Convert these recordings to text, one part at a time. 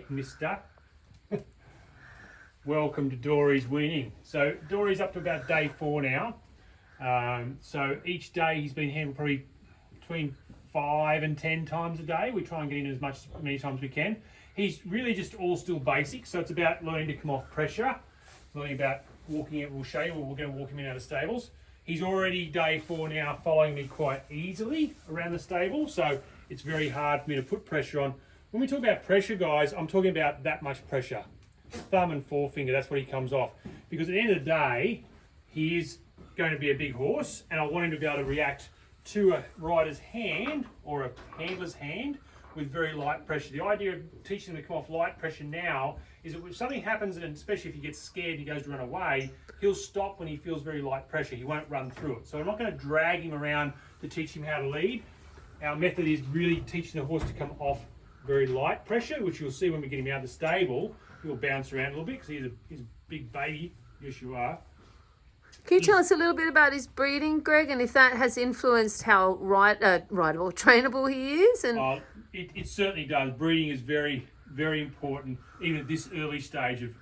Mister. Welcome to Dory's weaning. So Dory's up to about day 4 now. So each day he's been handled probably between 5 and 10 times a day. We try and get in as many times as we can. He's really just all still basic, so it's about learning to come off pressure, learning about walking out. We'll show you, we're going to walk him in out of stables. He's already day 4 now, following me quite easily around the stable, so it's very hard for me to put pressure on. When we talk about pressure, guys, I'm talking about that much pressure. Thumb and forefinger, that's what he comes off. Because at the end of the day, he is going to be a big horse, and I want him to be able to react to a rider's hand or a handler's hand with very light pressure. The idea of teaching him to come off light pressure now is that if something happens, and especially if he gets scared and he goes to run away, he'll stop when he feels very light pressure. He won't run through it. So I'm not going to drag him around to teach him how to lead. Our method is really teaching the horse to come off very light pressure, which you'll see when we get him out of the stable. He'll bounce around a little bit because he's a big baby. Yes, you are. Can you tell us a little bit about his breeding, Greg, and if that has influenced how rideable, trainable he is? And it certainly does. Breeding is very, very important, even at this early stage of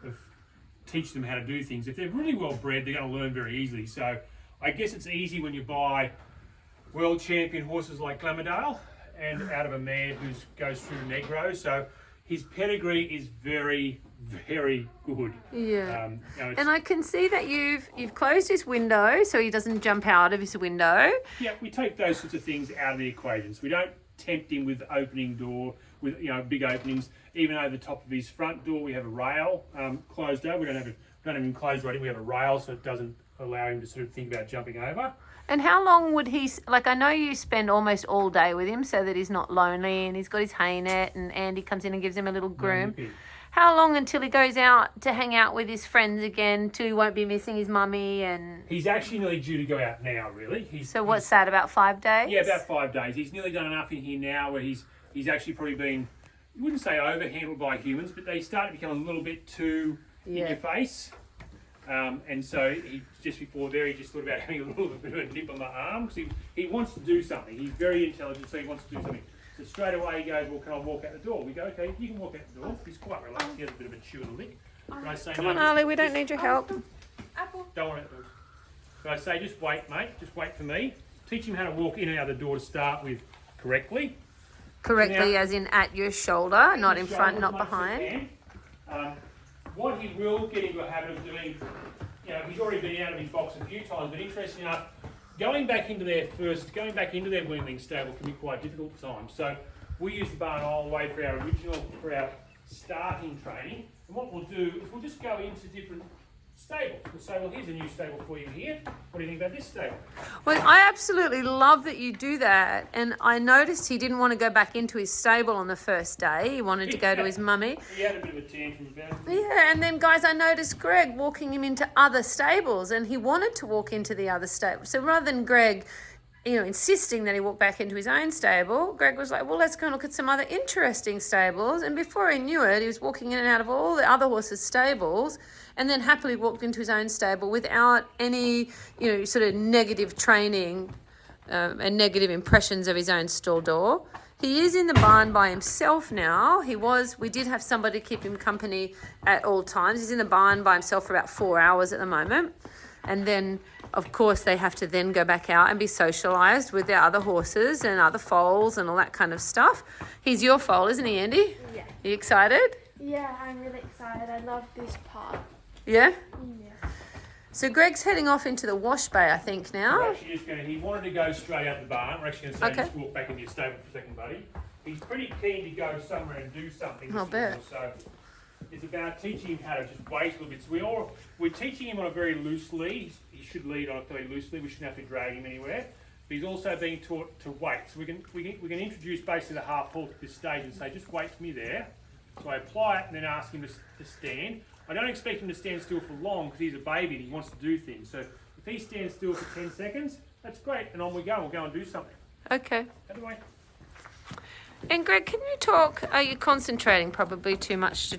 teach them how to do things. If they're really well bred, they're going to learn very easily. So I guess it's easy when you buy world champion horses like Glamadore and out of a mare who goes through Negro. So his pedigree is very, very good. Yeah. And I can see that you've closed his window so he doesn't jump out of his window. Yeah, we take those sorts of things out of the equations. We don't tempt him with opening door, with big openings. Even over the top of his front door, we have a rail closed over. We don't have him closed right in. We have a rail so it doesn't allow him to sort of think about jumping over. And how long would he, I know you spend almost all day with him so that he's not lonely, and he's got his hay net and Andy comes in and gives him a little groom. How long until he goes out to hang out with his friends again, till he won't be missing his mummy? And he's actually nearly due to go out now, really. What's that, about 5 days? Yeah, about 5 days. He's nearly done enough in here now where he's actually probably been, you wouldn't say overhandled by humans, but they start to become a little bit too in your face. And so he just before there, he just thought about having a little bit of a nip on the arm because he wants to do something. He's very intelligent, so he wants to do something. So straight away he goes, well, can I walk out the door? We go, okay, you can walk out the door. He's quite relaxed. He has a bit of a chew and a lick. But I say, Come on, Ali, we don't need your help. Apple. Don't worry about those. But I say, just wait, mate. Just wait for me. Teach him how to walk in and out of the door to start with correctly. Correctly, now, as in at your shoulder, not in front, not behind. What he will get into a habit of doing, he's already been out of his box a few times, but interesting enough, going back into their weaning stable can be quite difficult at times. So we use the barn all the way for our starting training. And what we'll do is we'll just go into different stables. We'll say, well, here's a new stable for you here. What do you think about this stable? Well, I absolutely love that you do that. And I noticed he didn't want to go back into his stable on the first day. He wanted to go to his mummy. He had a bit of a tantrum about it. Yeah, and then, guys, I noticed Greg walking him into other stables, and he wanted to walk into the other stable. So rather than Greg, insisting that he walk back into his own stable, Greg was like, well, let's go and look at some other interesting stables. And before he knew it, he was walking in and out of all the other horses' stables, and then happily walked into his own stable without any, sort of negative training and negative impressions of his own stall door. He is in the barn by himself now. We did have somebody keep him company at all times. He's in the barn by himself for about 4 hours at the moment. And then, of course, they have to then go back out and be socialised with their other horses and other foals and all that kind of stuff. He's your foal, isn't he, Andy? Yeah. Are you excited? Yeah, I'm really excited. I love this part. Yeah? Yeah. So Greg's heading off into the wash bay, I think, now. We're actually just he wanted to go straight out the barn. We're actually going to say just walk back into your stable for a second, buddy. He's pretty keen to go somewhere and do something. I'll bet. So it's about teaching him how to just wait a little bit. So we're teaching him on a very loose lead. He should lead on a fairly loose lead. We shouldn't have to drag him anywhere. But he's also being taught to wait. So we can introduce basically the half halt at this stage and say, just wait for me there. So I apply it and then ask him to stand. I don't expect him to stand still for long because he's a baby and he wants to do things. So if he stands still for 10 seconds, that's great. And on we go. We'll go and do something. Okay. Out of the way. And Greg, can you talk? Are you concentrating probably too much?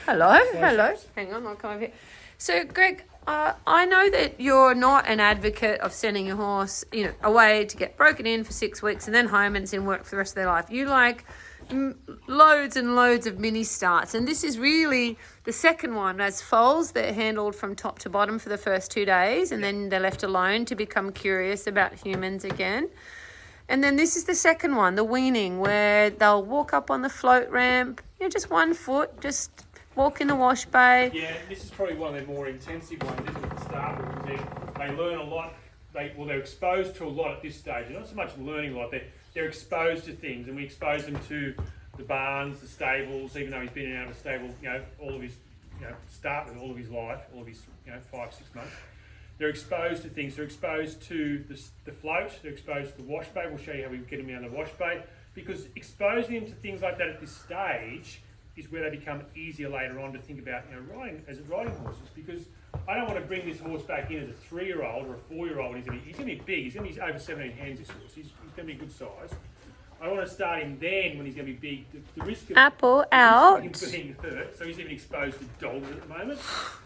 Hello? Hello? Hang on, I'll come over here. So, Greg, I know that you're not an advocate of sending your horse, away to get broken in for 6 weeks and then home and it's in work for the rest of their life. You like loads and loads of mini starts, and this is really the second one. As foals, they're handled from top to bottom for the first 2 days, and then they're left alone to become curious about humans again. And then this is the second one, the weaning, where they'll walk up on the float ramp, just 1 foot, just walk in the wash bay. Yeah, this is probably one of the more intensive ones, isn't it, to start with, because they learn a lot. They're exposed to a lot at this stage. They're not so much learning a lot, they're exposed to things, and we expose them to the barns, the stables, even though he's been in and out of a stable, all of his, start with all of his life, all of his, 5, 6 months. They're exposed to things. They're exposed to the float. They're exposed to the wash bay. We'll show you how we get them out of the wash bay, because exposing them to things like that at this stage is where they become easier later on to think about, riding horses. Because I don't want to bring this horse back in as a 3-year-old or a 4-year-old. He's going to be big. He's going to be over 17 hands. This horse. He's going to be a good size. I want to start him then when he's going to be big. The risk of Apple out. him being hurt. So he's even exposed to dogs at the moment.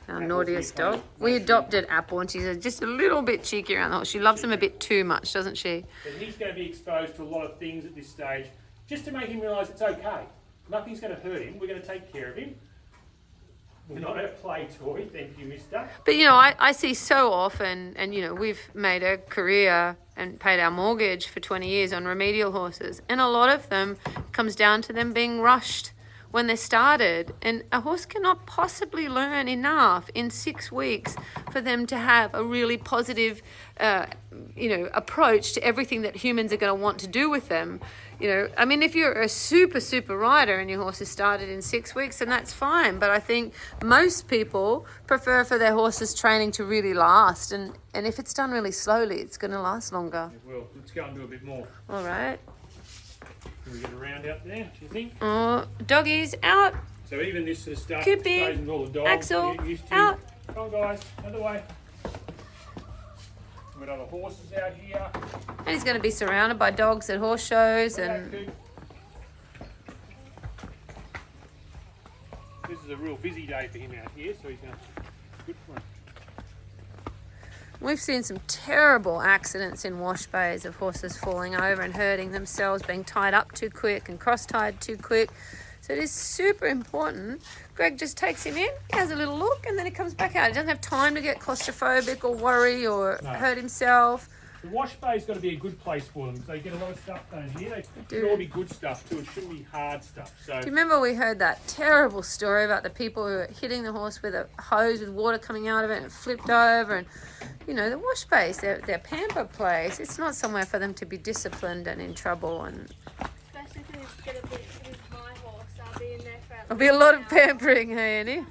Our naughtiest dog. We adopted Apple, and she's just a little bit cheeky around the horse. She loves him a bit too much, doesn't she? But he's going to be exposed to a lot of things at this stage, just to make him realise it's okay. Nothing's going to hurt him. We're going to take care of him. We're not a play toy. Thank you, mister. But, I see so often, and, we've made a career and paid our mortgage for 20 years on remedial horses. And a lot of them comes down to them being rushed when they started. And a horse cannot possibly learn enough in 6 weeks for them to have a really positive, approach to everything that humans are going to want to do with them. If you're a super, super rider and your horse has started in 6 weeks, then that's fine. But I think most people prefer for their horses' training to really last. And if it's done really slowly, it's going to last longer. It will. Let's go and do a bit more. All right. Can we get around out there, do you think? Oh, doggies out. So even this sort of stuff, Cupid, exposing all the dogs, Axel, you're used to. out. Come on, guys, out of the way. We've got other horses out here. And he's going to be surrounded by dogs at horse shows. And this is a real busy day for him out here, so he's going to good for him. we've seen some terrible accidents in wash bays of horses falling over and hurting themselves, being tied up too quick and cross-tied too quick. So it is super important. Greg just takes him in, he has a little look, and then he comes back out. He doesn't have time to get claustrophobic or worry or hurt himself. The wash bay's got to be a good place for them. So they get a lot of stuff done here. They should all be good stuff too. It shouldn't be hard stuff. So Do you remember we heard that terrible story about the people who were hitting the horse with a hose with water coming out of it and it flipped over? And, the wash bays, they're pamper place. It's not somewhere for them to be disciplined and in trouble. And Especially if it's going to be with my horse, I'll be in there for there'll be a lot of pampering, hey, Annie?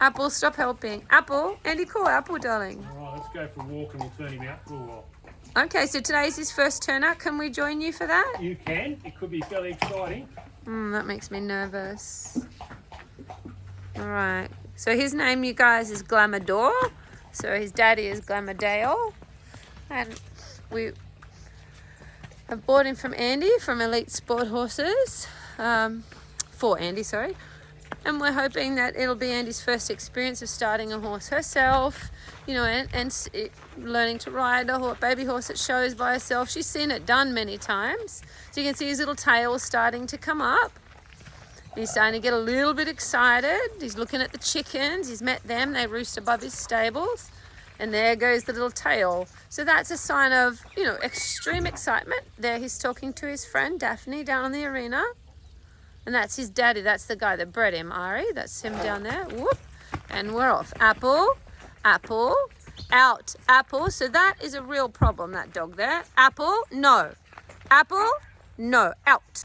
Apple, stop helping. Apple, Andy, call Apple, darling. all right, let's go for a walk and we'll turn him out for a while. Okay, so today's his first turnout. Can we join you for that? You can. It could be fairly exciting. That makes me nervous. All right. So his name, you guys, is Glamadore. So his daddy is Glamadale. And we have bought him from Andy from Elite Sport Horses. For Andy, sorry. And we're hoping that it'll be Andy's first experience of starting a horse herself, and learning to ride a baby horse at shows by herself. She's seen it done many times. So you can see his little tail starting to come up. He's starting to get a little bit excited. He's looking at the chickens. He's met them. They roost above his stables. And there goes the little tail. So that's a sign of, extreme excitement. There he's talking to his friend Daphne down in the arena. And that's his daddy. That's the guy that bred him, Ari. That's him down there. Whoop. And we're off. Apple, Apple, out. Apple. So that is a real problem, that dog there. Apple, no. Apple, no. Out.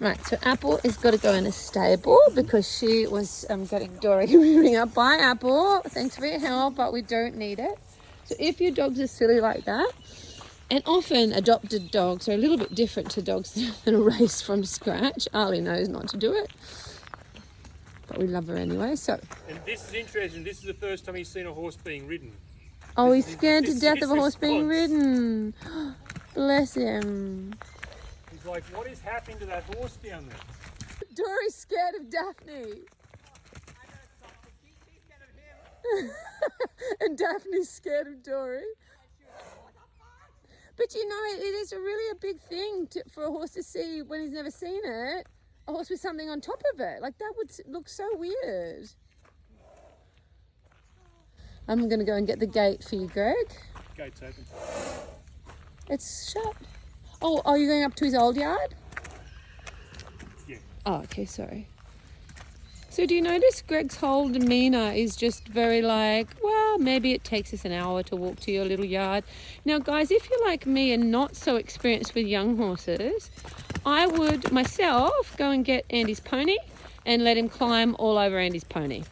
Right, so Apple has got to go in a stable because she was getting Dory rearing up by Apple. Thanks for your help, but we don't need it. So if your dogs are silly like that, and often adopted dogs are a little bit different to dogs that are raised from scratch. Arlie knows not to do it, but we love her anyway. So, And this is interesting. This is the first time he's seen a horse being ridden. oh, he's scared to this death is of a horse being response. ridden. Bless him. He's like, what is happening to that horse down there? Dory's scared of Daphne. And Daphne's scared of Dory. But you know, it is really a big thing for a horse to see when he's never seen it. A horse with something on top of it. Like, that would look so weird. I'm going to go and get the gate for you, Greg. Gate's open. It's shut. Oh, are you going up to his old yard? Yeah. Oh, okay, sorry. So do you notice Greg's whole demeanour is just very like, well, maybe it takes us an hour to walk to your little yard. Now, guys, if you're like me and not so experienced with young horses, I would myself go and get Andy's pony and let him climb all over Andy's pony.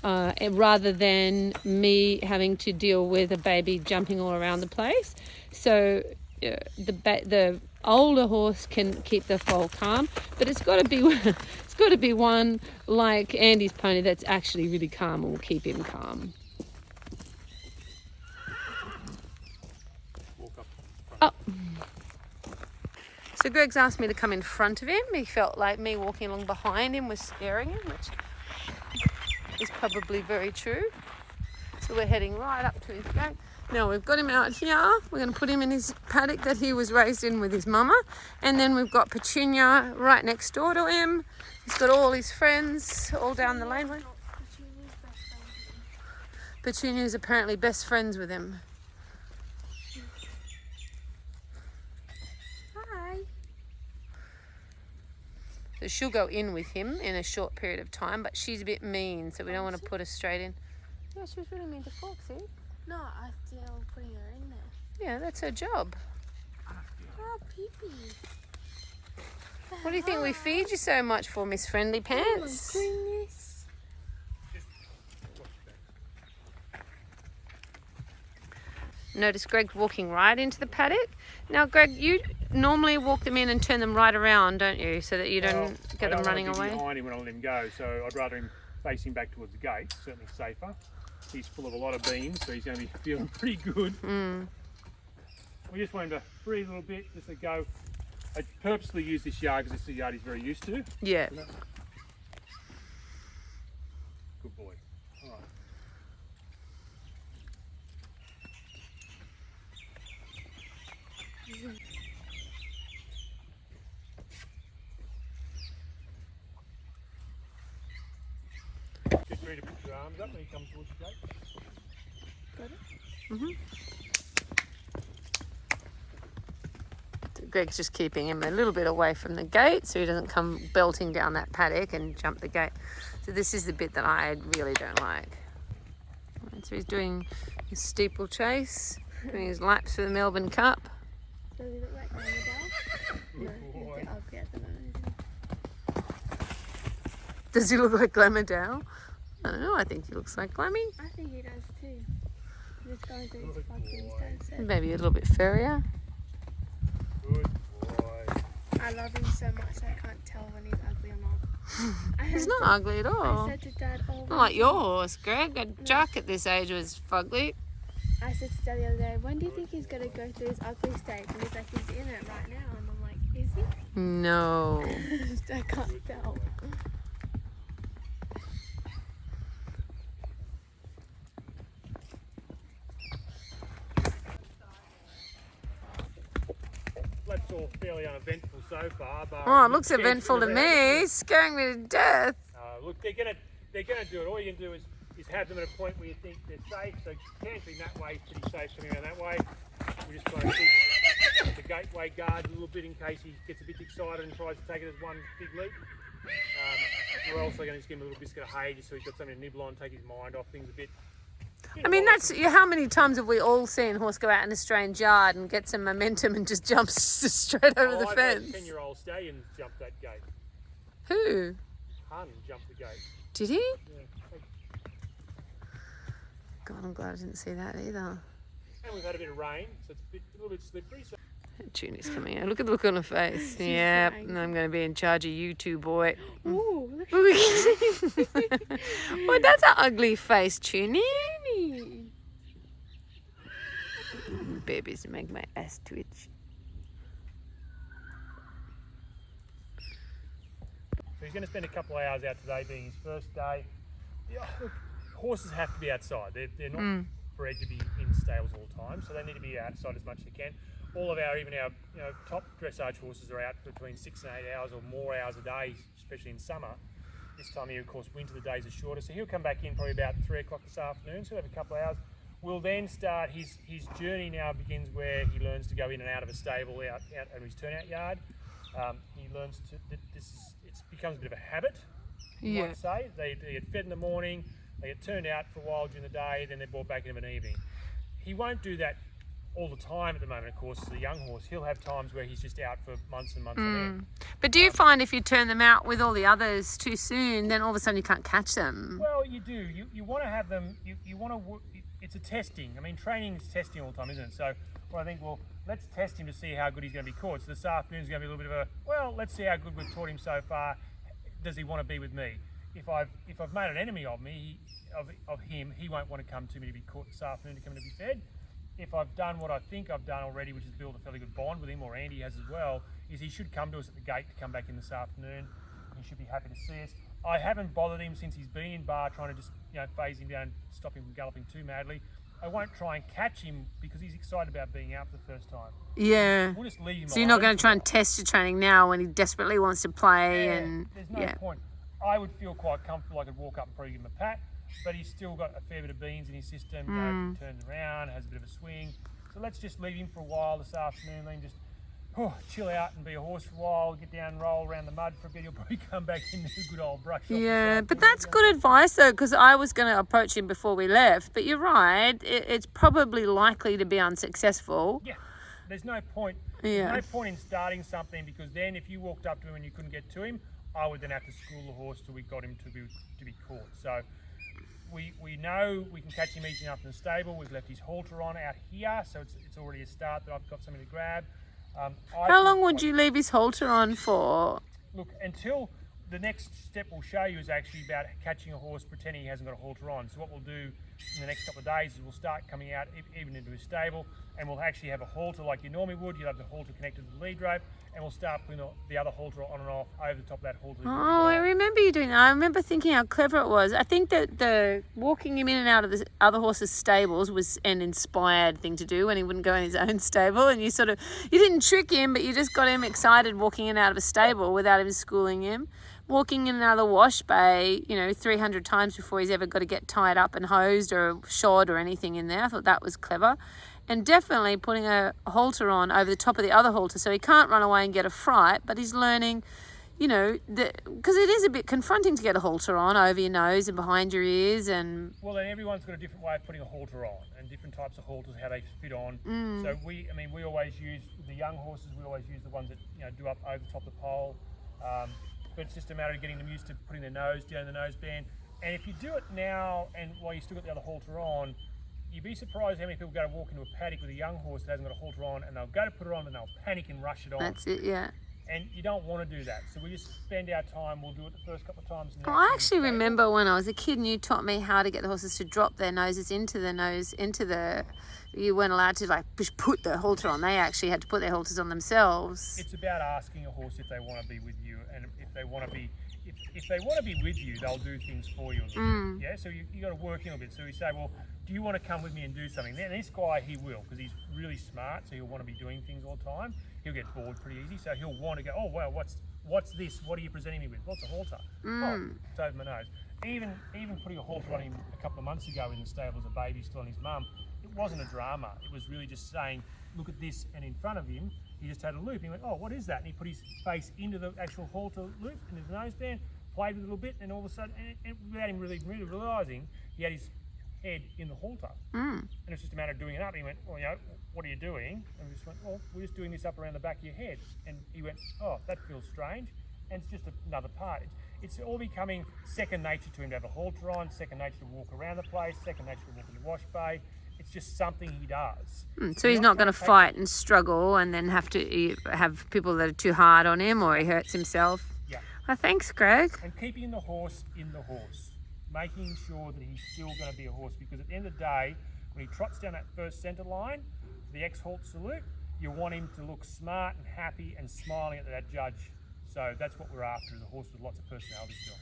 Rather than me having to deal with a baby jumping all around the place. So the older horse can keep the foal calm, but it's got to be one like Andy's pony that's actually really calm and will keep him calm. Walk up. Oh. So Greg's asked me to come in front of him. He felt like me walking along behind him was scaring him, which is probably very true. So we're heading right up to his gate. Now we've got him out here. We're going to put him in his paddock that he was raised in with his mama. And then we've got Petunia right next door to him. He's got all his friends all down the laneway. Petunia's apparently best friends with him. Hi. So she'll go in with him in a short period of time, but she's a bit mean, so we don't want to put her straight in. Yeah, she was really mean to Foxy. No, I'm still putting her in there. Yeah, that's her job. Oh, pee-pee. What do you think we feed you so much for, Miss Friendly Pants? Oh my goodness. Notice Greg walking right into the paddock. Now, Greg, you normally walk them in and turn them right around, don't you? So that you don't get them running away. Behind him when I let him go, so I'd rather him facing back towards the gate. Certainly safer. He's full of a lot of beans, so he's going to be feeling pretty good. We just want him to breathe a little bit, just to go. I purposely use this yard because this is the yard he's very used to. Yeah. Good boy. All right. Get ready to put your arms up when you come towards the gate. Got it? So Greg's just keeping him a little bit away from the gate so he doesn't come belting down that paddock and jump the gate. So this is the bit that I really don't like. Right, so he's doing his steeplechase, doing his laps for the Melbourne Cup. Does he look like Glamadore? No, he's a bit ugly at the moment. Does he look like Glamadore? I don't know, I think he looks like Glammy. I think he does too. He's going through his fucking sunset. Maybe a little bit furrier. Good boy. I love him so much I can't tell when he's ugly or not. He's not ugly at all. I said to Dad, oh, Not like your horse, Greg. Jack at this age was fugly. I said to Dad the other day, when do you think he's going to go through his ugly stage? And he's like, he's in it right now. And I'm like, is he? No. I can't tell. That's all fairly uneventful so far, but Oh, it looks eventful to me. It's scaring me to death. Look, they're gonna do it. All you can do is have them at a point where you think they're safe. So cantering that way is pretty safe coming around that way. We just try to keep the gateway guard a little bit in case he gets a bit excited and tries to take it as one big leap. We're also going to just give him a little biscuit of hay just so he's got something to nibble on, take his mind off things a bit. I mean, that's how many times have we all seen horse go out in a strange yard and get some momentum and just jumps straight over the I've fence? had 10-year-old stallion jump that gate. Who? Hun jumped the gate. Did he? Yeah. God, I'm glad I didn't see that either. And we've had a bit of rain, so it's a little bit slippery. So Tuni's coming out. Look at the look on her face. Yeah, and I'm going to be in charge of you two, boy. Ooh, look Well, that's an ugly face, Tuni. Babies make my ass twitch. he's going to spend a couple of hours out today, being his first day. Yeah, look, horses have to be outside. They're not bred to be in stables all the time, so they need to be outside as much as they can. All of our, even our top dressage horses are out for between 6 and 8 hours or more hours a day, especially in summer. This time of year, of course, winter, the days are shorter, so he'll come back in probably about 3 o'clock this afternoon, so he'll have a couple of hours. We'll then start, his journey now begins where he learns to go in and out of a stable, out of his turnout yard. He learns to, it becomes a bit of a habit, you might say. They get fed in the morning, they get turned out for a while during the day, then they're brought back in of an evening. He won't do that all the time at the moment, of course, as a young horse. He'll have times where he's just out for months and months on end. But do you find if you turn them out with all the others too soon, then all of a sudden you can't catch them? Well, you do. You want to have them, you want to, it's a testing. I mean, training is testing all the time, isn't it? So, well, I think, well, let's test him to see how good he's going to be caught. So this afternoon's going to be a little bit of a, well, let's see how good we've taught him so far. Does he want to be with me? If I've made an enemy of me, of him, he won't want to come to me to be caught this afternoon to come to be fed. If I've done what I think I've done already, which is build a fairly good bond with him, or Andy has as well, is he should come to us at the gate to come back in this afternoon. He should be happy to see us. I haven't bothered him since he's been in bar trying to just phase him down, stop him from galloping too madly. I won't try and catch him because he's excited about being out for the first time. Yeah. We'll just leave him So you're not alone going to for try a and while. test your training now when he desperately wants to play and There's no point. I would feel quite comfortable. I could walk up and probably give him a pat, but he's still got a fair bit of beans in his system. If he turns around, has a bit of a swing. So let's just leave him for a while this afternoon, then just chill out and be a horse for a while, get down and roll around the mud for a bit. He'll probably come back in a good old brush off. Yeah, but that's good advice though, because I was going to approach him before we left. But you're right; it's probably likely to be unsuccessful. Yeah, there's no point. There's no point in starting something, because then if you walked up to him and you couldn't get to him, I would then have to school the horse till we got him to be caught. So we know we can catch him easy enough in the stable. We've left his halter on out here, so it's already a start that I've got something to grab. How long would you leave his halter on for? Look, until the next step we'll show you is actually about catching a horse pretending he hasn't got a halter on. So what we'll do in the next couple of days is we'll start coming out even into his stable, and we'll actually have a halter like you normally would. You'll have the halter connected to the lead rope, and we'll start putting the other halter on and off over the top of that halter. Oh, I remember you doing that. I remember thinking how clever it was. I think that the walking him in and out of the other horses' stables was an inspired thing to do when he wouldn't go in his own stable. And you didn't trick him, but you just got him excited walking in and out of a stable without him schooling him. Walking in another wash bay, 300 times before he's ever got to get tied up and hosed or shod or anything in there. I thought that was clever. And definitely putting a halter on over the top of the other halter so he can't run away and get a fright, but he's learning, because it is a bit confronting to get a halter on over your nose and behind your ears. And well, then everyone's got a different way of putting a halter on, and different types of halters, how they fit on. So we always use, with the young horses, we always use the ones that do up over the top of the pole. But it's just a matter of getting them used to putting their nose down the noseband. And if you do it now, and while you still got the other halter on, you'd be surprised how many people go to walk into a paddock with a young horse that hasn't got a halter on, and they'll go to put it on and they'll panic and rush it on. that's it, yeah. And you don't want to do that. So we just spend our time, we'll do it the first couple of times. Well, I actually remember when I was a kid and you taught me how to get the horses to drop their noses into the you weren't allowed to just put the halter on. They actually had to put their halters on themselves. It's about asking a horse if they want to be with you, and if they want to be, if they want to be with you, they'll do things for you a little bit. Yeah, so you got to work in a bit. So you say, well, do you want to come with me and do something? Then this guy, he will, because he's really smart, so he'll want to be doing things all the time. He'll get bored pretty easy, so he'll want to go, oh, well, what's this? What are you presenting me with? What's a halter? Oh, it's over my nose. Even putting a halter on him a couple of months ago in the stable as a baby, still on his mum, it wasn't a drama. It was really just saying, look at this, and in front of him, he just had a loop. And he went, oh, what is that? And he put his face into the actual halter loop, into the noseband, played with it a little bit, and all of a sudden, and without him really realising, he had his head in the halter. And it's just a matter of doing it up. And he went, well, what are you doing? And we just went, well, we're just doing this up around the back of your head. And he went, oh, that feels strange. And it's just another part. It's all becoming second nature to him to have a halter on, second nature to walk around the place, second nature to walk in the wash bay. It's just something he does. So he's not going to fight and struggle and then have to have people that are too hard on him or he hurts himself. Yeah. Oh, thanks, Greg. And keeping the horse in the horse. Making sure that he's still going to be a horse, because at the end of the day, when he trots down that first centre line, the ex-halt salute, you want him to look smart and happy and smiling at that judge. So that's what we're after, is a horse with lots of personality still.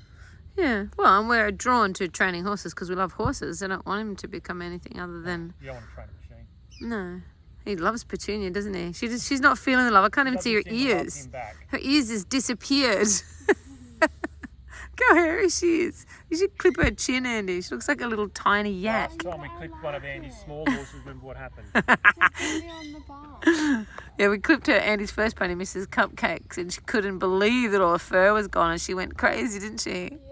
Yeah. Well, and we're drawn to training horses because we love horses. I don't want him to become anything other than. You don't want to train a machine. No. He loves Petunia, doesn't he? She's not feeling the love. I can't even see her Doesn't seem to love ears. him back. Her ears has disappeared. Go, how hairy she is. You should clip her chin, Andy. She looks like a little tiny yat. Last time we clipped one of Andy's small horses, remember what happened? Really on the bar. Yeah, we clipped her Andy's first pony, Mrs. Cupcakes, and she couldn't believe that all her fur was gone, and she went crazy, didn't she? Yeah.